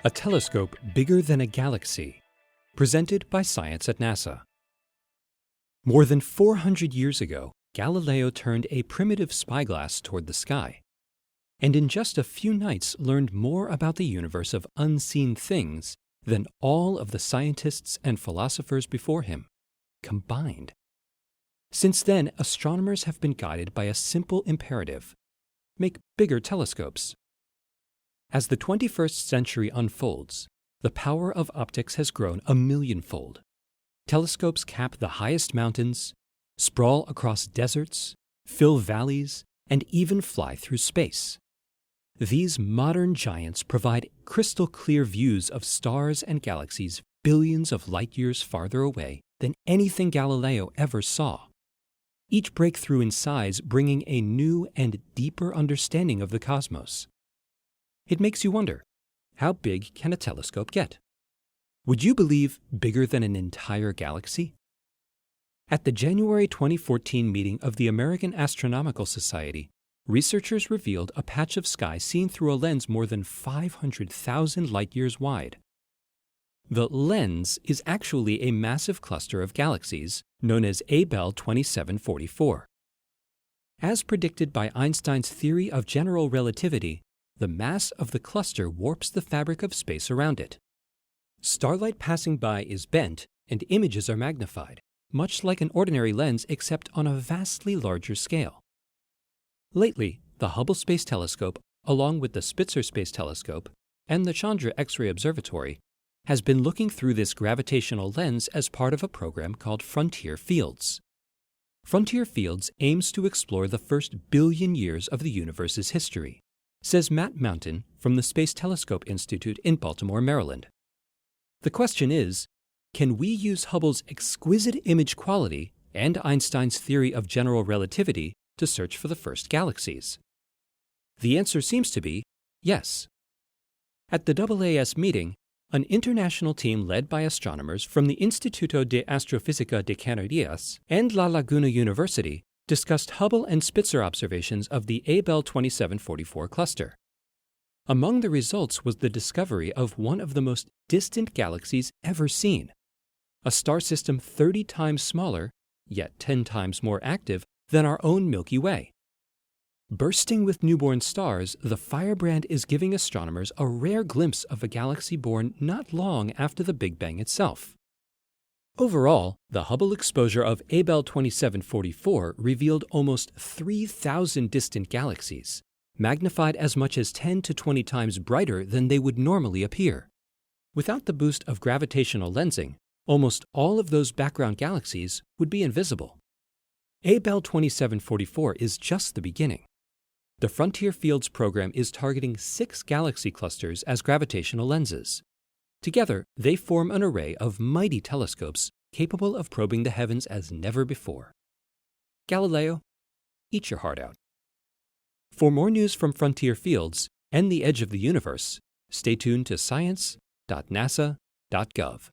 A telescope bigger than a galaxy, presented by Science at NASA. More than 400 years ago, Galileo turned a primitive spyglass toward the sky, and in just a few nights learned more about the universe of unseen things than all of the scientists and philosophers before him combined. Since then, astronomers have been guided by a simple imperative: make bigger telescopes. As the 21st century unfolds, the power of optics has grown a millionfold. Telescopes cap the highest mountains, sprawl across deserts, fill valleys, and even fly through space. These modern giants provide crystal-clear views of stars and galaxies billions of light-years farther away than anything Galileo ever saw. Each breakthrough in size bringing a new and deeper understanding of the cosmos. It makes you wonder, how big can a telescope get? Would you believe bigger than an entire galaxy? At the January 2014 meeting of the American Astronomical Society, researchers revealed a patch of sky seen through a lens more than 500,000 light-years wide. The lens is actually a massive cluster of galaxies known as Abell 2744. As predicted by Einstein's theory of general relativity, the mass of the cluster warps the fabric of space around it. Starlight passing by is bent and images are magnified, much like an ordinary lens except on a vastly larger scale. Lately, the Hubble Space Telescope, along with the Spitzer Space Telescope and the Chandra X-ray Observatory, has been looking through this gravitational lens as part of a program called Frontier Fields. Frontier Fields aims to explore the first billion years of the universe's history, says Matt Mountain from the Space Telescope Institute in Baltimore, Maryland. The question is, can we use Hubble's exquisite image quality and Einstein's theory of general relativity to search for the first galaxies? The answer seems to be yes. At the AAS meeting, an international team led by astronomers from the Instituto de Astrofísica de Canarias and La Laguna University discussed Hubble and Spitzer observations of the Abell 2744 cluster. Among the results was the discovery of one of the most distant galaxies ever seen, a star system 30 times smaller, yet 10 times more active than our own Milky Way. Bursting with newborn stars, the firebrand is giving astronomers a rare glimpse of a galaxy born not long after the Big Bang itself. Overall, the Hubble exposure of Abell 2744 revealed almost 3,000 distant galaxies, magnified as much as 10 to 20 times brighter than they would normally appear. Without the boost of gravitational lensing, almost all of those background galaxies would be invisible. Abell 2744 is just the beginning. The Frontier Fields program is targeting 6 galaxy clusters as gravitational lenses. Together, they form an array of mighty telescopes capable of probing the heavens as never before. Galileo, eat your heart out. For more news from Frontier Fields and the edge of the universe, stay tuned to science.nasa.gov.